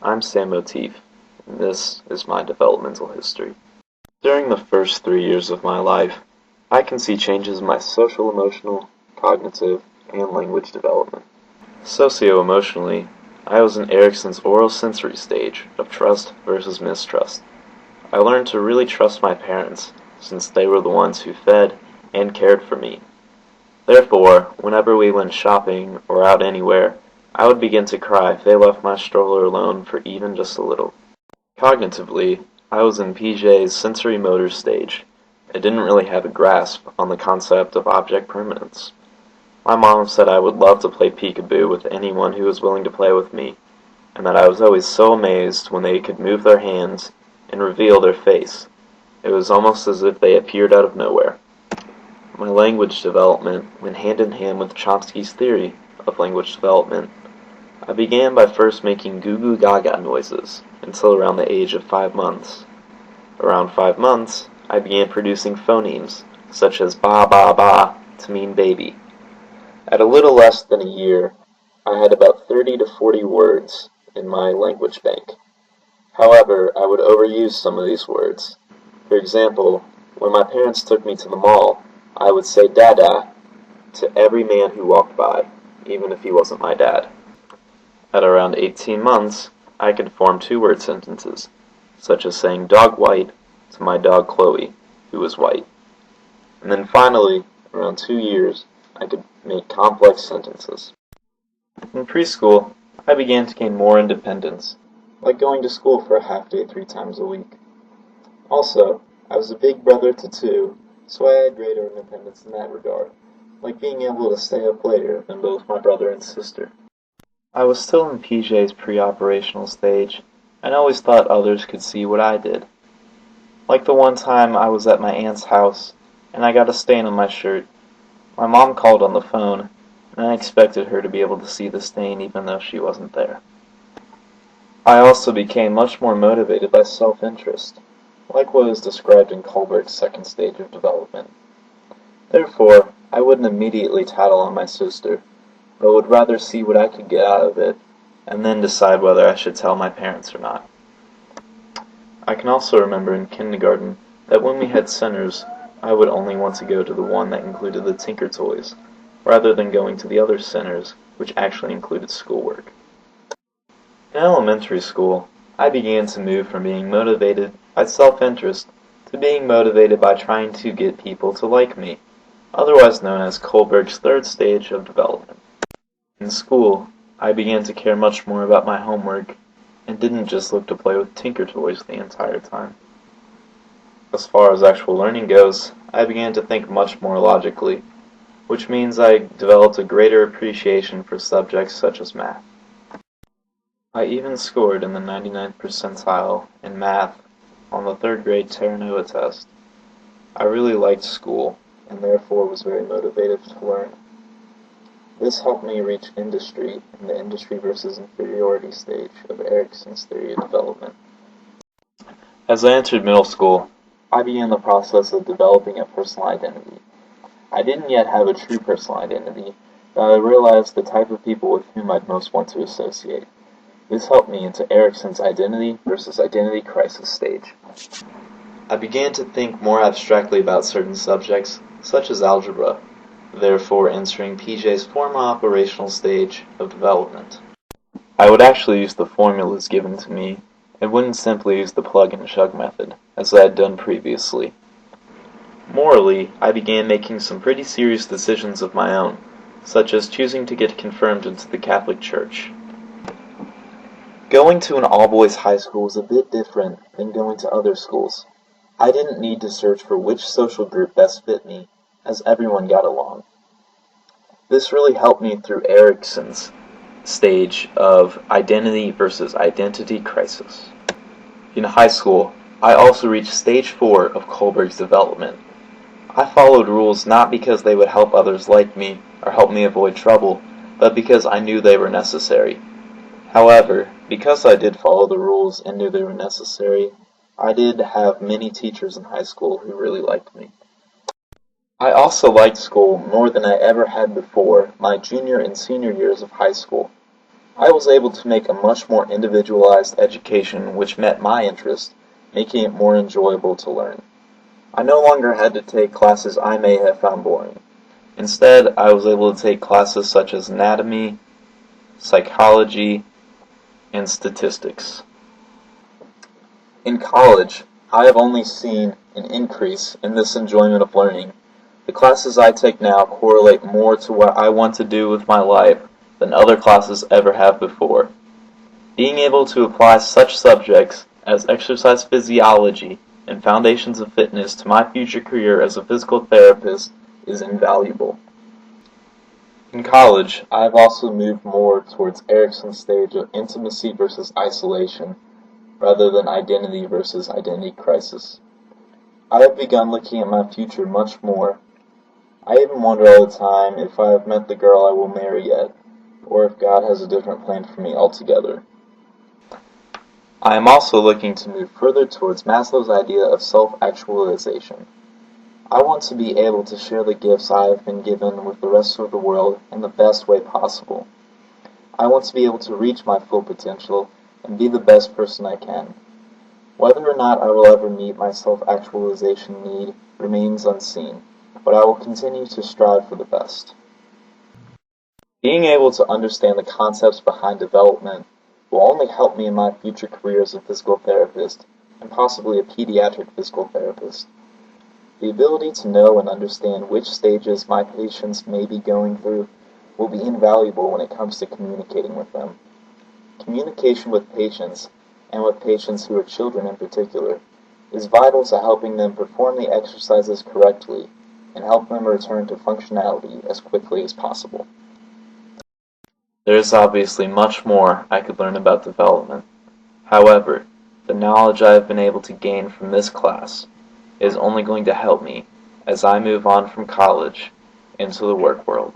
I'm Sam Motif, and this is my developmental history. During the first 3 years of my life, I can see changes in my social, emotional, cognitive, and language development. Socio-emotionally, I was in Erickson's oral sensory stage of trust versus mistrust. I learned to really trust my parents, since they were the ones who fed and cared for me. Therefore, whenever we went shopping or out anywhere, I would begin to cry if they left my stroller alone for even just a little. Cognitively, I was in PJ's sensory motor stage. I didn't really have a grasp on the concept of object permanence. My mom said I would love to play peekaboo with anyone who was willing to play with me, and that I was always so amazed when they could move their hands and reveal their face. It was almost as if they appeared out of nowhere. My language development went hand in hand with Chomsky's theory of language development. I began by first making goo goo gaga noises until around the age of 5 months. Around 5 months, I began producing phonemes, such as ba ba ba to mean baby. At a little less than a year, I had about 30 to 40 words in my language bank. However, I would overuse some of these words. For example, when my parents took me to the mall, I would say dada to every man who walked by, even if he wasn't my dad. At around 18 months, I could form 2-word sentences, such as saying dog white to my dog Chloe, who was white. And then finally, around 2 years, I could make complex sentences. In preschool, I began to gain more independence, like going to school for a half day 3 times a week. Also, I was a big brother to 2, so I had greater independence in that regard, like being able to stay up later than both my brother and sister. I was still in PJ's pre-operational stage, and always thought others could see what I did. Like the one time I was at my aunt's house, and I got a stain on my shirt. My mom called on the phone, and I expected her to be able to see the stain even though she wasn't there. I also became much more motivated by self-interest, like what is described in Kohlberg's second stage of development. Therefore, I wouldn't immediately tattle on my sister, but would rather see what I could get out of it, and then decide whether I should tell my parents or not. I can also remember in kindergarten that when we had centers, I would only want to go to the one that included the Tinker Toys, rather than going to the other centers, which actually included schoolwork. In elementary school, I began to move from being motivated by self-interest to being motivated by trying to get people to like me, otherwise known as Kohlberg's third stage of development. In school, I began to care much more about my homework, and didn't just look to play with Tinker Toys the entire time. As far as actual learning goes, I began to think much more logically, which means I developed a greater appreciation for subjects such as math. I even scored in the 99th percentile in math on the 3rd grade Terranova test. I really liked school, and therefore was very motivated to learn. This helped me reach industry in the industry versus inferiority stage of Erickson's theory of development. As I entered middle school, I began the process of developing a personal identity. I didn't yet have a true personal identity, but I realized the type of people with whom I'd most want to associate. This helped me into Erickson's identity versus identity crisis stage. I began to think more abstractly about certain subjects, such as algebra, therefore entering PJ's formal operational stage of development. I would actually use the formulas given to me, and wouldn't simply use the plug and chug method, as I had done previously. Morally, I began making some pretty serious decisions of my own, such as choosing to get confirmed into the Catholic Church. Going to an all-boys high school was a bit different than going to other schools. I didn't need to search for which social group best fit me, as everyone got along. This really helped me through Erickson's stage of identity versus identity crisis. In high school, I also reached stage 4 of Kohlberg's development. I followed rules not because they would help others like me or help me avoid trouble, but because I knew they were necessary. However, because I did follow the rules and knew they were necessary, I did have many teachers in high school who really liked me. I also liked school more than I ever had before my junior and senior years of high school. I was able to make a much more individualized education which met my interest, making it more enjoyable to learn. I no longer had to take classes I may have found boring. Instead, I was able to take classes such as anatomy, psychology, and statistics. In college, I have only seen an increase in this enjoyment of learning. The classes I take now correlate more to what I want to do with my life than other classes ever have before. Being able to apply such subjects as exercise physiology and foundations of fitness to my future career as a physical therapist is invaluable. In college, I have also moved more towards Erickson's stage of intimacy versus isolation, rather than identity versus identity crisis. I have begun looking at my future much more. I even wonder all the time if I have met the girl I will marry yet, or if God has a different plan for me altogether. I am also looking to move further towards Maslow's idea of self-actualization. I want to be able to share the gifts I have been given with the rest of the world in the best way possible. I want to be able to reach my full potential and be the best person I can. Whether or not I will ever meet my self-actualization need remains unseen, but I will continue to strive for the best. Being able to understand the concepts behind development will only help me in my future career as a physical therapist, and possibly a pediatric physical therapist. The ability to know and understand which stages my patients may be going through will be invaluable when it comes to communicating with them. Communication with patients, and with patients who are children in particular, is vital to helping them perform the exercises correctly and help them return to functionality as quickly as possible. There is obviously much more I could learn about development. However, the knowledge I have been able to gain from this class is only going to help me as I move on from college into the work world.